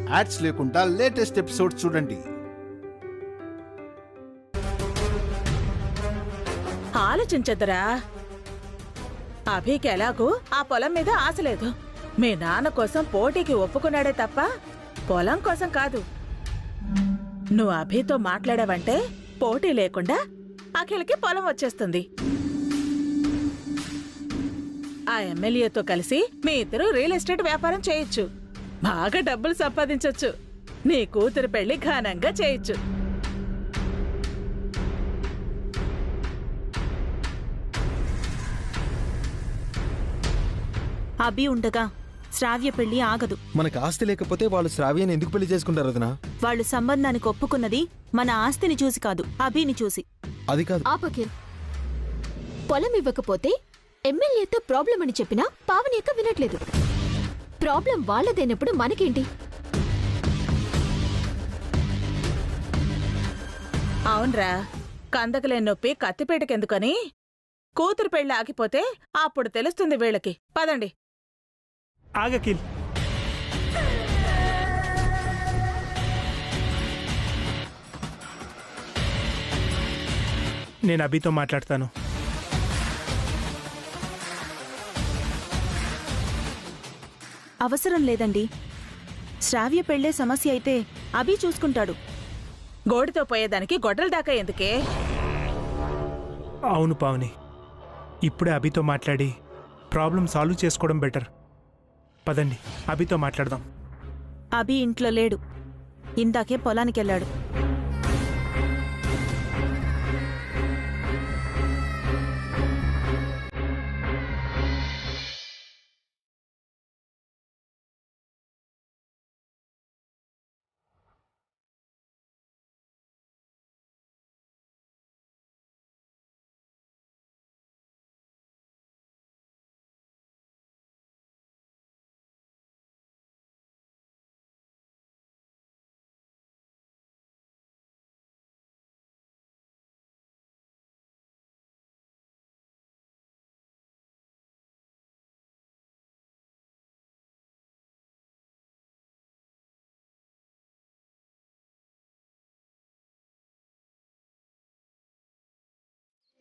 Ads లేకుండా latest episodes చూడండి. ఆలోచించద్దురా. అభికి ఎలాగూ ఆ పొలం మీద ఆశ లేదు. మీ నాన్న కోసం పోటీకి ఒప్పుకున్నాడే తప్ప పొలం కోసం కాదు. నువ్వు అభితో మాట్లాడావంటే పోటీ లేకుండా అఖిల్కి పొలం వచ్చేస్తుంది. ఆ ఎమ్మెల్యేతో కలిసి మీ ఇద్దరు రియల్ ఎస్టేట్ వ్యాపారం చేయొచ్చు. బాగా డబ్బులు సంపాదించొచ్చు. నీ కూతురు పెళ్లి ఘనంగా చేయొచ్చు. అభి ఉండగా శ్రావ్య పెళ్లి ఆగదు. మనకు ఆస్తి లేకపోతే వాళ్ళు శ్రావ్యని ఎందుకు పెళ్లి చేసుకుంటారు వదినా? వాళ్ళు సంబంధానికి ఒప్పుకున్నది మన ఆస్తిని చూసి కాదు, అభిని చూసి. అది కాదు. ఆపకిల్, పొలం ఇవ్వకపోతే ఎమ్మెల్యేతో ప్రాబ్లం అని చెప్పినా పావని అక్క వినట్లేదు. ప్రాబ్లం వాళ్ళదేనప్పుడు మనకేంటి? అవునరా, కందకలే నొప్పి కత్తిపేటకెందుకని కూతురు పెళ్లి ఆగిపోతే అప్పుడు తెలుస్తుంది వీళ్ళకి. పదండి. ఆగకిల్, నేను అభితో మాట్లాడతాను. అవసరం లేదండి. శ్రావ్య పెళ్లే సమస్య అయితే అభి చూసుకుంటాడు. గోడితో పోయేదానికి గొడ్డల దాకా ఎందుకే? అవును పావని, ఇప్పుడే అభితో మాట్లాడి ప్రాబ్లం సాల్వ్ చేసుకోవడం బెటర్. పదండి, అభితో మాట్లాడదాం. అభి ఇంట్లో లేడు. ఇందాకే పొలానికెళ్ళాడు.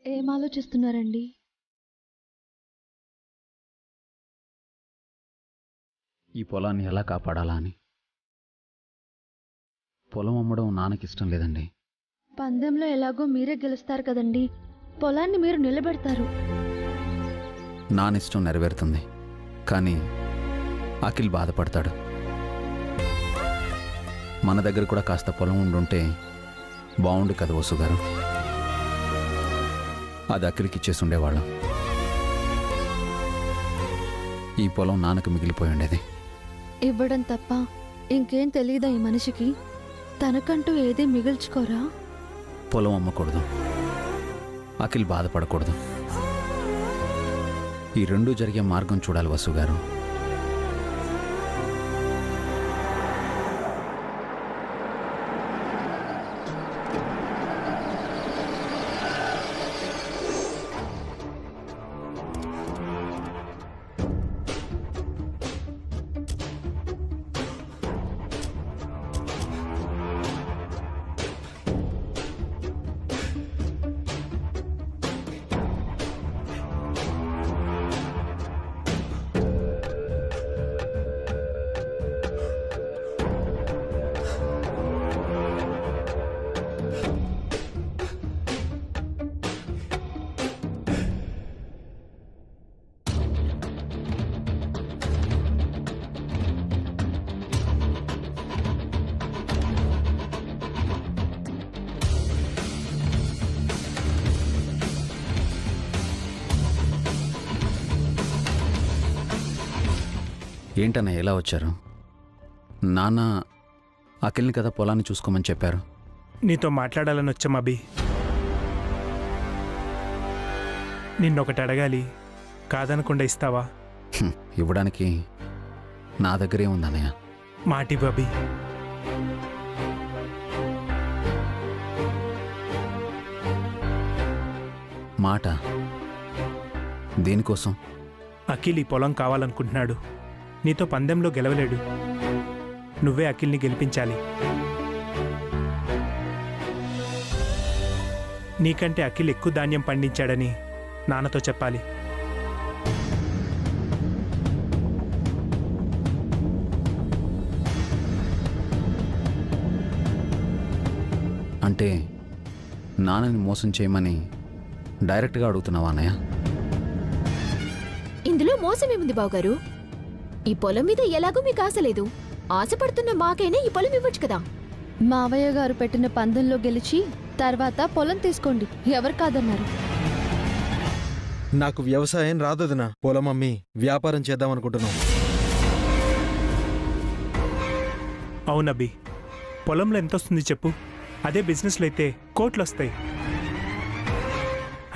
ఏం ఆలోచిస్తున్నారండి? ఈ పొలాన్ని ఎలా కాపాడాలా అని. పొలం అమ్మడం నాన్నకిష్టం లేదండి. పందెంలో ఎలాగో మీరే గెలుస్తారు కదండి, పొలాన్ని మీరు నిలబెడతారు. నానిష్టం నెరవేరుతుంది, కానీ అఖిల్ బాధపడతాడు. మన దగ్గర కూడా కాస్త పొలం ఉండుంటే బాగుండు కదా వసు గారు. అది అఖిల్కి ఇచ్చేసి ఉండేవాళ్ళం. ఈ పొలం నాన్నకు మిగిలిపోయి ఉండేది. ఇవ్వడం తప్ప ఇంకేం తెలియదా ఈ మనిషికి? తనకంటూ ఏదీ మిగిల్చుకోరా? పొలం అమ్మకూడదు, అఖిల్ బాధపడకూడదు. ఈ రెండూ జరిగే మార్గం చూడాలి వసు గారు. ఏంటన్నా ఎలా వచ్చారు? నాన్న అఖిల్ని కదా పొలాన్ని చూసుకోమని చెప్పారు. నీతో మాట్లాడాలని వచ్చాం అభి. నిన్నొకటి అడగాలి, కాదనకుండా ఇస్తావా? ఇవ్వడానికి నా దగ్గరే ఉందన్నయ్య. మాటి అభి. మాట దేనికోసం? అఖిల్ ఈ పొలం కావాలనుకుంటున్నాడు. నీతో పందెంలో గెలవలేడు. నువ్వే అఖిల్ని గెలిపించాలి. నీకంటే అఖిల్ ఎక్కువ ధాన్యం పండించాడని నాన్నతో చెప్పాలి. అంటే నాన్నని మోసం చేయమని డైరెక్ట్గా అడుగుతున్నావా అన్నయ్య? ఇందులో మోసమేముంది బావగారు? ఈ పొలం మీద ఎలాగో మీకు ఆశ లేదు. ఆశపడుతున్న మాకైనా ఈ పొలం ఇవ్వచ్చు కదా. మావయ్య గారు పెట్టిన పందెంలో గెలిచి తర్వాత పొలం తీసుకోండి, ఎవరు కాదన్నారు. నాకు వ్యవసాయం రాదొదినా. పొలం అమ్మి వ్యాపారం చేద్దామనుకుంటున్నాం. అవునబ్బి, పొలంలో ఎంత వస్తుంది చెప్పు? అదే బిజినెస్లో అయితే కోట్లు వస్తాయి.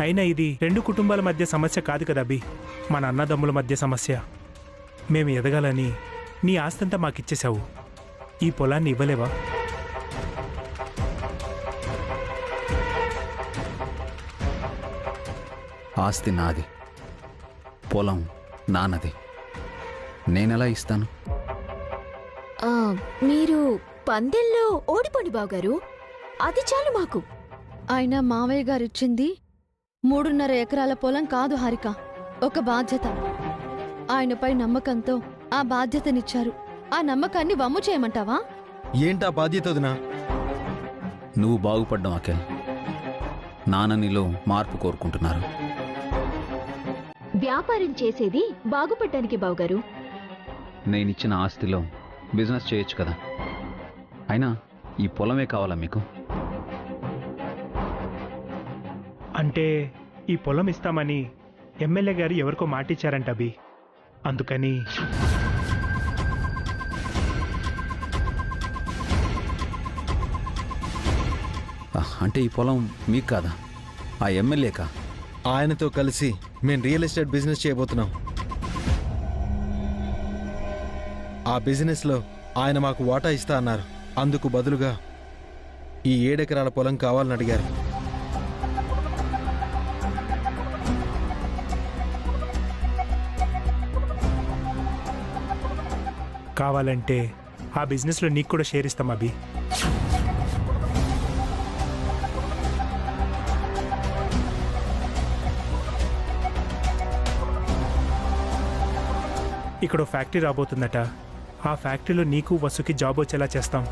అయినా ఇది 2 కుటుంబాల మధ్య సమస్య కాదు కదా అబ్బి, మన అన్నదమ్ముల మధ్య సమస్య. మేము ఎదగాలని నీ ఆస్తంతా మాకిచ్చేశావు, ఈ పొలాన్ని ఇవ్వలేవా? ఆస్తి నాది, పొలం నాన్నది. నేనెలా ఇస్తాను? మీరు పందెంలో ఓడిపోండి బావగారు, అది చాలు మాకు. ఆయన మావయ్య గారు ఇచ్చింది 3.5 ఎకరాల పొలం కాదు హారిక, ఒక బాధ్యత. ఆయనపై నమ్మకంతో ఆ బాధ్యతనిచ్చారు. ఆ నమ్మకాన్ని వమ్ము చేయమంటావా? ఏంటా బాధ్యత వదినా? నువ్వు బాగుపడ్డం అఖిల్. నాన్న నీలో మార్పు కోరుకుంటున్నారు. వ్యాపారం చేసేది బాగుపడ్డానికి బావగారు. నేనిచ్చిన ఆస్తిలో బిజినెస్ చేయొచ్చు కదా. అయినా ఈ పొలమే కావాలా మీకు? అంటే ఈ పొలం ఇస్తామని ఎమ్మెల్యే గారు ఎవరికో మాటిచ్చారంట అభి, అందుకని. అంటే ఈ పొలం మీకు కాదా, ఆ ఎమ్మెల్యేకా? ఆయనతో కలిసి మేము రియల్ ఎస్టేట్ బిజినెస్ చేయబోతున్నాం. ఆ బిజినెస్లో ఆయన మాకు వాటా ఇస్తా అన్నారు. అందుకు బదులుగా ఈ 7 ఎకరాల పొలం కావాలని అడిగారు. కావాలంటే ఆ బిజినెస్లో నీకు కూడా షేర్ ఇస్తాం అభి. ఇక్కడ ఫ్యాక్టరీ రాబోతుందట. ఆ ఫ్యాక్టరీలో నీకు వసుకి జాబ్ వచ్చేలా చేస్తాం.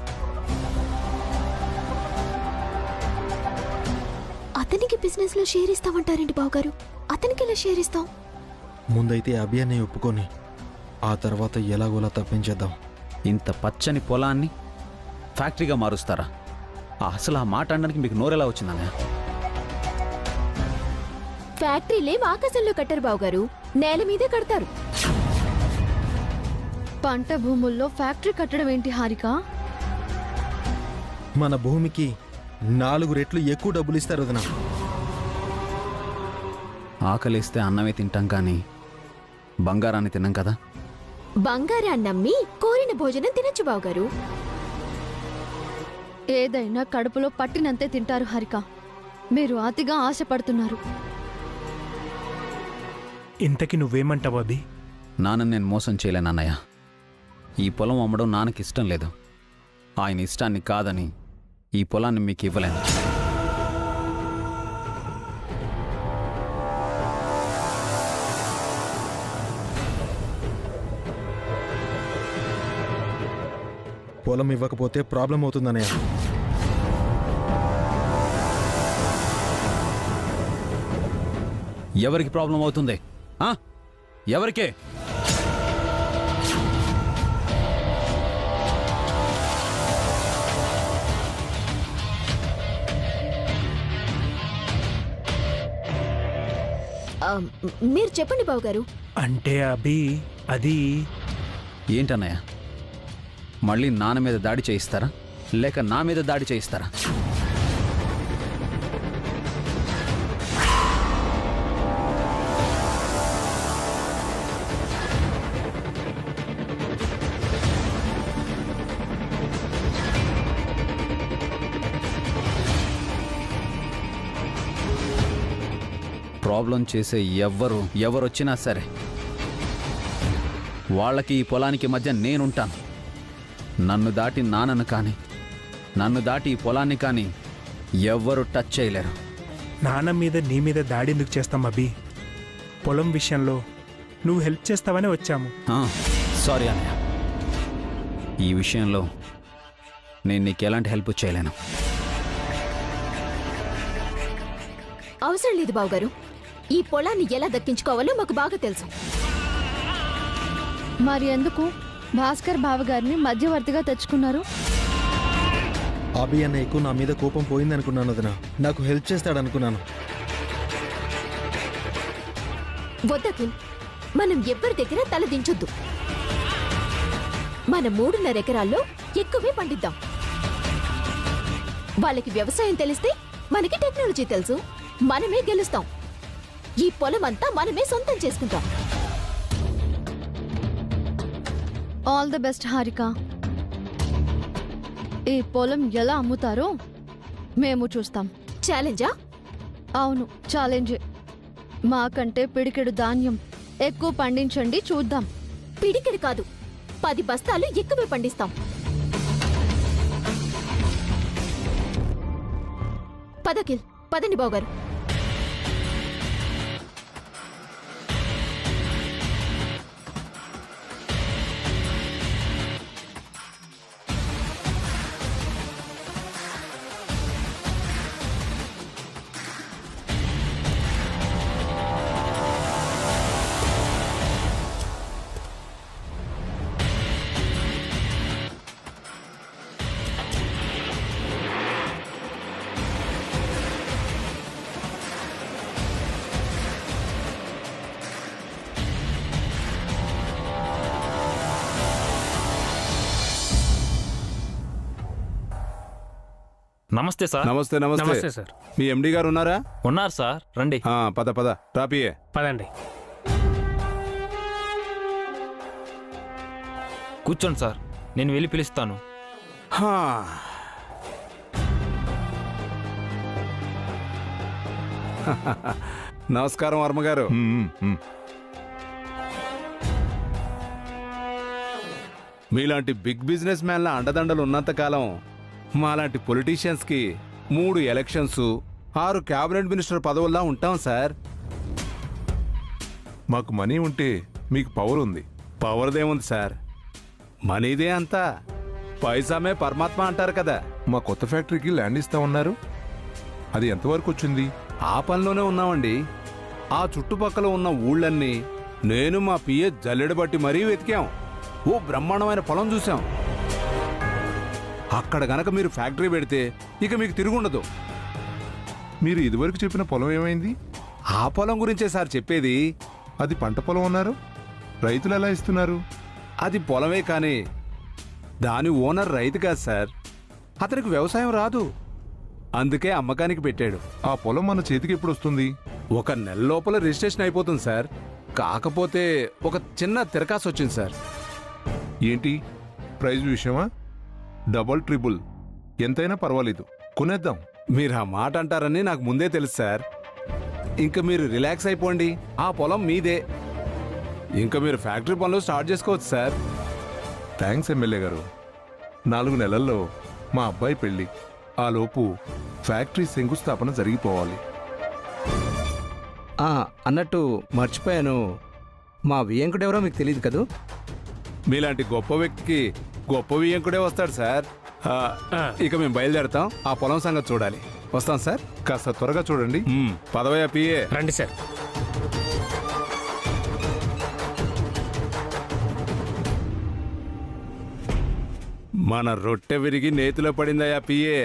అతనికి బిజినెస్ లో షేర్ ఇస్తామంటారేంటి బావగారు? అతనికి ఎలా షేర్ ఇస్తాం? ముందైతే అభియాన్ని ఒప్పుకొని ఆ తర్వాత ఎలాగోలా తప్పించేద్దాం. ఇంత పచ్చని పొలాన్ని ఫ్యాక్టరీగా మారుస్తారా? అసలు ఆ మాట అనడానికి మీకు నోరెలా వచ్చిందన్నయ్య? ఫ్యాక్టరీలేం ఆకాశంలో కట్టరు బావగారు, నేల మీదే కడతారు. పంట భూముల్లో ఫ్యాక్టరీ కట్టడం ఏంటి హారిక? మన భూమికి 4 రెట్లు ఎక్కువ డబ్బులు ఇస్తారు వదినా. ఆకలిస్తే అన్నమే తింటాం కానీ బంగారాన్ని తిన్నాం కదా. బంగారాన్ని నమ్మి కోరిన భోజనం తినచ్చు బావగారు. ఏదైనా కడుపులో పట్టినంతే తింటారు హారిక. మీరు అతిగా ఆశపడుతున్నారు. ఇంతకి నువ్వేమంటావు అభి? నాన్నని నేను మోసం చేయలేను అన్నయ్య. ఈ పొలం అమ్మడం నాన్నకి ఇష్టం లేదు. ఆయన ఇష్టాన్ని కాదని ఈ పొలాన్ని మీకు ఇవ్వలేను. పొలం ఇవ్వకపోతే ప్రాబ్లం అవుతుందన్నయ్య. ఎవరికి ప్రాబ్లం అవుతుంది? ఎవరికే? మీరు చెప్పండి బావగారు. అంటే అభి అది ఏంటన్నయ్య, మళ్ళీ నాన్న మీద దాడి చేయిస్తారా లేక నా మీద దాడి చేయిస్తారా? ప్రాబ్లం చేసే ఎవరొచ్చినా సరే వాళ్ళకి ఈ పొలానికి మధ్య నేనుంటాను. నన్ను దాటి నాన్నను కానీ నన్ను దాటి ఈ పొలాన్ని కానీ ఎవ్వరూ టచ్ చేయలేరు. నాన్న మీద నీ మీద దాడి ఎందుకు చేస్తాం అభి? పొలం విషయంలో నువ్వు హెల్ప్ చేస్తావని వచ్చాము. సారీ అన్నయ్య, ఈ విషయంలో నేను నీకు ఎలాంటి హెల్ప్ చేయలేను. అవసరం లేదు బావగారు. ఈ పొలాన్ని ఎలా దక్కించుకోవాలో మాకు బాగా తెలుసు. మరి ఎందుకు భాస్కర్ బావగారిని మధ్యవర్తిగా తెచ్చుకున్నారు? అభి అన్నయ్యకు నా మీద కోపం పోయిందనుకున్నాను వదినా. నాకు హెల్ప్ చేస్తాడనుకున్నాను. వద్దకిల్, మనం ఎవ్వరి దగ్గర తల దించొద్దు. మన 3.5 ఎకరాల్లో ఎక్కువే పండిద్దాం. వాళ్ళకి వ్యవసాయం తెలిస్తే మనకి టెక్నాలజీ తెలుసు. మనమే గెలుస్తాం. ఈ పొలం అంతా మనమే సొంతం చేసుకుంటాం. All the best Harika. ఈ పొలం ఎలా అమ్ముతారో మేము చూస్తాం. ఛాలెంజా? అవును, ఛాలెంజే. మాకంటే పిడికెడు ధాన్యం ఎక్కువ పండించండి, చూద్దాం. పిడికిడి కాదు, 10 బస్తాలు ఎక్కువే పండిస్తాం. పదకిల్, పదండి బావగారు. నమస్తే సార్. నమస్తే. నమస్తే సార్. మీ ఎండి గారు ఉన్నారా? ఉన్నారు సార్, రండి. పద పద రాపియే. పదండి. కూర్చోండి సార్, నేను వెళ్ళి పిలుస్తాను. నమస్కారం వర్మగారు. మీలాంటి బిగ్ బిజినెస్ మ్యాన్ల అండదండలు ఉన్నంతకాలం మాలాంటి పొలిటీషియన్స్కి 3 ఎలక్షన్స్, 6 క్యాబినెట్ మినిస్టర్ పదవుల్లా ఉంటాం సార్. మాకు మనీ ఉంటే మీకు పవర్ ఉంది. పవర్దేముంది సార్, మనీదే అంతా. పైసామే పరమాత్మ అంటారు కదా. మా కొత్త ఫ్యాక్టరీకి ల్యాండ్ ఇస్తా ఉన్నారు, అది ఎంతవరకు వచ్చింది? ఆ పనిలోనే ఉన్నామండి. ఆ చుట్టుపక్కల ఉన్న ఊళ్ళన్నీ నేను మా పిఏ జల్లెడ బట్టి మరీ వెతికాం. ఓ బ్రహ్మాండమైన పొలం చూసాం. అక్కడ గనక మీరు ఫ్యాక్టరీ పెడితే ఇక మీకు తిరుగుండదు. మీరు ఇదివరకు చెప్పిన పొలం ఏమైంది? ఆ పొలం గురించే సార్ చెప్పేది. అది పంట పొలం అన్నారు, రైతులు ఎలా ఇస్తున్నారు? అది పొలమే కానీ దాని ఓనర్ రైతు కాదు సార్. అతనికి వ్యవసాయం రాదు, అందుకే అమ్మకానికి పెట్టాడు. ఆ పొలం మన చేతికి ఎప్పుడు వస్తుంది? 1 నెల లోపల రిజిస్ట్రేషన్ అయిపోతుంది సార్. కాకపోతే ఒక చిన్న తిరకాసు వచ్చింది సార్. ఏంటి, ప్రైజ్ విషయమా? డబుల్ ట్రిబుల్ ఎంతైనా పర్వాలేదు, కొనేద్దాం. మీరు ఆ మాట అంటారని నాకు ముందే తెలుసు సార్. ఇంకా మీరు రిలాక్స్ అయిపోండి, ఆ పొలం మీదే. ఇంకా మీరు ఫ్యాక్టరీ పనులు స్టార్ట్ చేసుకోవచ్చు సార్. థ్యాంక్స్ ఎమ్మెల్యే గారు. 4 నెలల్లో మా అబ్బాయి పెళ్లి, ఆ లోపు ఫ్యాక్టరీ శంకుస్థాపన జరిగిపోవాలి. అన్నట్టు మర్చిపోయాను, మా వియంకుడెవరో మీకు తెలియదు కదూ? మీలాంటి గొప్ప వ్యక్తికి గొప్ప వియ్యంకుడే వస్తాడు సార్. ఇక మేము బయలుదేరతాం, ఆ పొలం సంగతి చూడాలి. వస్తాం సార్. కాస్త త్వరగా చూడండి. పదవయ్య పిఏ. రండి సార్. మన రొట్టె విరిగి నేతిలో పడిందయ్యా పిఏ.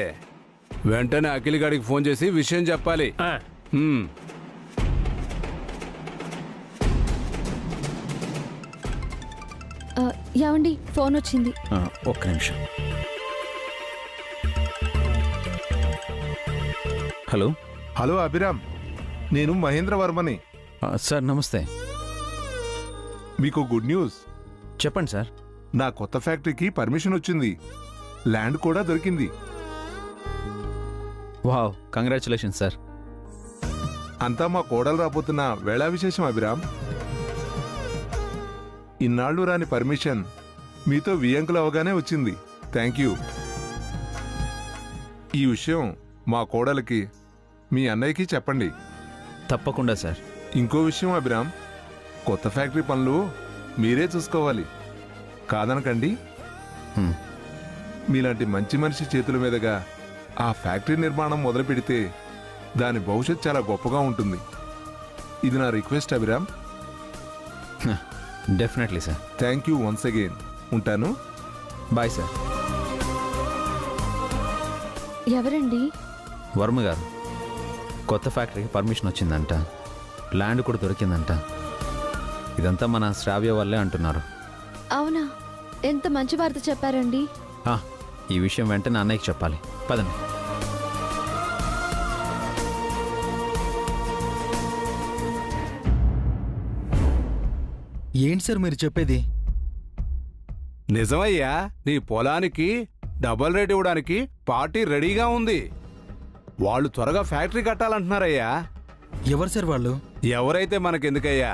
వెంటనే అఖిల్ గాడికి ఫోన్ చేసి విషయం చెప్పాలి. ఏమండి, ఫోన్ వచ్చింది. ఒక్క నిమిషం. హలో. హలో అభిరామ్, నేను మహేంద్ర వర్మని. సార్ నమస్తే. మీకు గుడ్ న్యూస్. చెప్పండి సార్. నా కొత్త ఫ్యాక్టరీకి పర్మిషన్ వచ్చింది, ల్యాండ్ కూడా దొరికింది. Wow, congratulation sir. అంతా మా కోడలు రాబోతున్న వేళా విశేషం అభిరామ్. ఇన్నాళ్ళు రాని పర్మిషన్ మీతో వియంకులు అవగానే వచ్చింది. Thank you. ఈ విషయం మా కోడలికి మీ అన్నయ్యకి చెప్పండి. తప్పకుండా సార్. ఇంకో విషయం అభిరామ్, కొత్త ఫ్యాక్టరీ పనులు మీరే చూసుకోవాలి, కాదనకండి. హ్మ్. మీలాంటి మంచి మనిషి చేతుల మీదుగా ఆ ఫ్యాక్టరీ నిర్మాణం మొదలు పెడితే దాని భవిష్యత్ చాలా గొప్పగా ఉంటుంది. ఇది నా request Abhiram. Definitely sir. Thank you once again. ఉంటాను. Bye sir. ఎవరండి? వర్మ గారు. కొత్త ఫ్యాక్టరీకి పర్మిషన్ వచ్చిందంట, ల్యాండ్ కూడా దొరికిందంట. ఇదంతా మన శ్రావ్య వల్లే అంటున్నారు. అవునా? ఎంత మంచి వార్త చెప్పారండి. ఈ విషయం వెంటనే అన్నయ్యకి చెప్పాలి. పదండి. ఏంటి సార్ మీరు చెప్పేది? నిజమయ్యా, నీ పొలానికి డబల్ రేట్ ఇవ్వడానికి పార్టీ రెడీగా ఉంది. వాళ్ళు త్వరగా ఫ్యాక్టరీ కట్టాలంటున్నారయ్యా. ఎవరు సార్ వాళ్ళు? ఎవరైతే మనకెందుకయ్యా,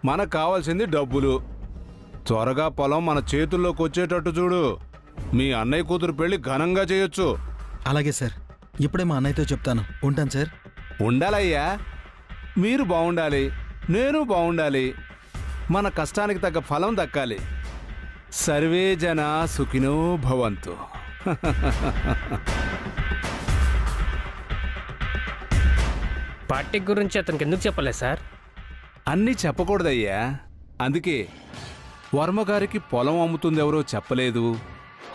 మనకు కావాల్సింది డబ్బులు. త్వరగా పొలం మన చేతుల్లోకి వచ్చేటట్టు చూడు. మీ అన్నయ్య కూతురు పెళ్లి ఘనంగా చేయొచ్చు. అలాగే సార్, ఇప్పుడే మా అన్నయ్యతో చెప్తాను. ఉంటాను సార్. ఉండాలయ్యా, మీరు బాగుండాలి, నేను బాగుండాలి, మన కష్టానికి తగ్గ ఫలం దక్కాలి. సర్వే జన సుఖినో భవంతు. పార్టీ గురించి అతనికి ఎందుకు చెప్పలేదు సార్? అన్నీ చెప్పకూడదయ్యా. అందుకే వర్మగారికి పొలం అమ్ముతుంది ఎవరో చెప్పలేదు,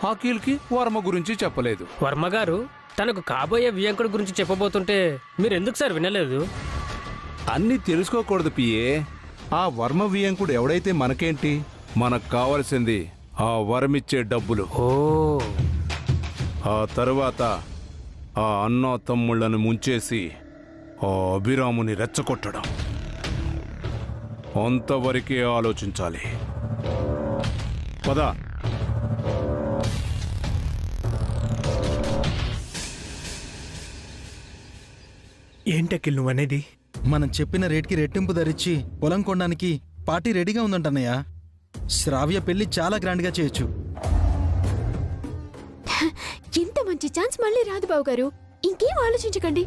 హాకీల్కి వర్మ గురించి చెప్పలేదు. వర్మగారు తనకు కాబోయే వియంకుడి గురించి చెప్పబోతుంటే మీరెందుకు సార్ వినలేదు? అన్నీ తెలుసుకోకూడదు పియే. ఆ వర్మ వియంకుడు ఎవడైతే మనకేంటి, మనకు కావలసింది ఆ వరమిచ్చే డబ్బులు. ఆ తరువాత ఆ అన్నా తమ్ముళ్లను ముంచేసి ఆ అభిరాముని రెచ్చగొట్టడం. అంతవరకే ఆలోచించాలి. పద. ఏంటకిల్ నువ్వనేది? మనం చెప్పిన రేట్కి రెట్టింపు ధరించి పొలం కొనడానికి పార్టీ రెడీగా ఉందంటన్నయ్య. శ్రావ్య పెళ్లి చాలా గ్రాండ్గా చేయొచ్చు. ఇంత మంచి ఛాన్స్ మళ్ళీ రాదు బావగారు. ఇంకేం ఆలోచించకండి.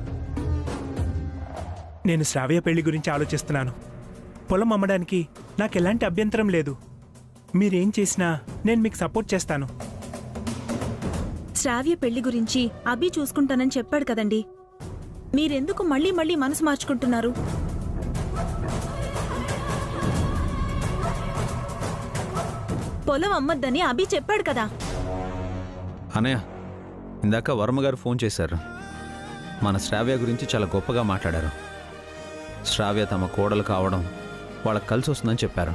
నేను శ్రావ్య పెళ్లి గురించి ఆలోచిస్తున్నాను. పొలం అమ్మడానికి నాకు ఎలాంటి అభ్యంతరం లేదు. మీరేం చేసినా నేను మీకు సపోర్ట్ చేస్తాను. శ్రావ్య పెళ్లి గురించి అభి చూసుకుంటానని చెప్పాడు కదండి. మీరెందుకు మళ్ళీ మళ్ళీ మనసు మార్చుకుంటున్నారు? పొలం అమ్మొద్దని అభి చెప్పాడు కదా. అన్నయ్య, ఇందాక వర్మగారు ఫోన్ చేశారు. మన శ్రావ్య గురించి చాలా గొప్పగా మాట్లాడారు. శ్రావ్య తమ కోడలు కావడం వాళ్ళకి కలిసి వస్తుందని చెప్పారు.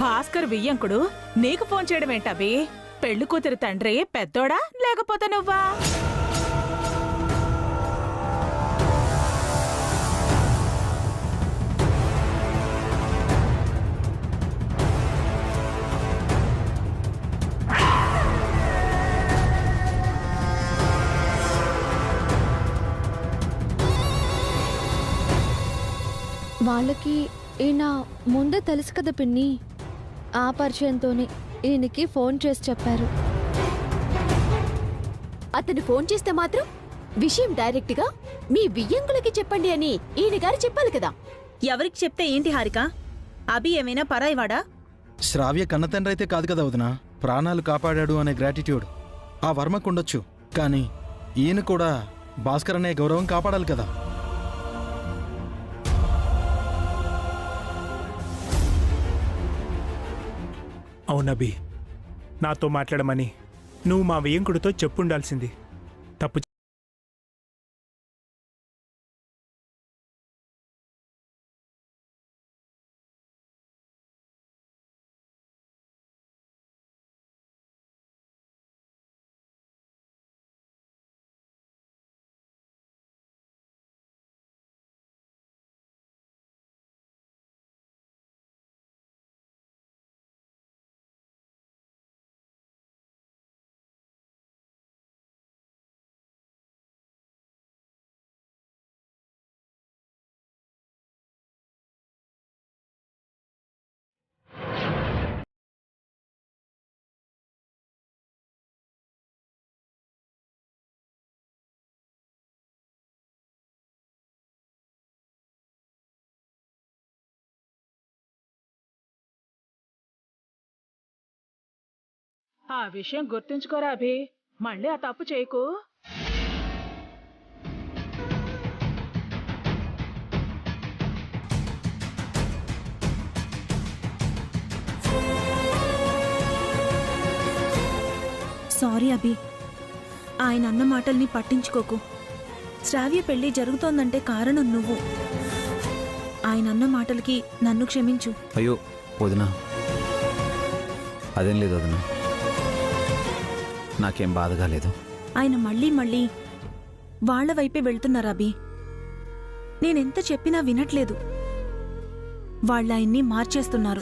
భాస్కర్ వియ్యంకుడు నీకు ఫోన్ చేయడం ఏంటవి? పెళ్లి కూతురు తండ్రి పెద్దోడా లేకపోతే నువ్వా? వాళ్ళకి ఈయన ముందే తెలుసు కదా పిన్ని. ఆ పరిచయంతోనే ఈయనకి ఫోన్ చేసి చెప్పారు. అతను ఫోన్ చేస్తే మాత్రం విషయం డైరెక్ట్గా మీ వియ్యంకులకి చెప్పండి అని ఈయన గారు చెప్పాలి కదా. ఎవరికి చెప్తే ఏంటి హారిక? అభి ఏమైనా పరాయివాడా? శ్రావ్య కన్నతండ్రి అయితే కాదు కదా వదినా. ప్రాణాలు కాపాడాడు అనే గ్రాటిట్యూడ్ ఆ వర్మకుండొచ్చు, కానీ ఈయన కూడా భాస్కర్ అనే గౌరవం కాపాడాలి కదా. అవునబి, నాతో మాట్లాడమని నువ్వు మా వియ్యంకుడితో చెప్పుండాల్సింది. తప్పు ఆ విషయం గుర్తుంచుకోరా అభి, మళ్ళీ ఆ తప్పు చేయకు. సారీ అభి, ఆయన అన్న మాటల్ని పట్టించుకోకు. శ్రావ్య పెళ్లి జరుగుతోందంటే కారణం నువ్వు. ఆయన అన్న మాటలకి నన్ను క్షమించు. అయ్యో వదినా, అదేం లేదు వదినా, నాకేం బాధగా లేదు. ఆయన మళ్ళీ మళ్ళీ వాళ్ల వైపే వెళ్తున్నారు అభి. నేనెంత చెప్పినా వినట్లేదు. వాళ్ళాయన్ని మార్చేస్తున్నారు.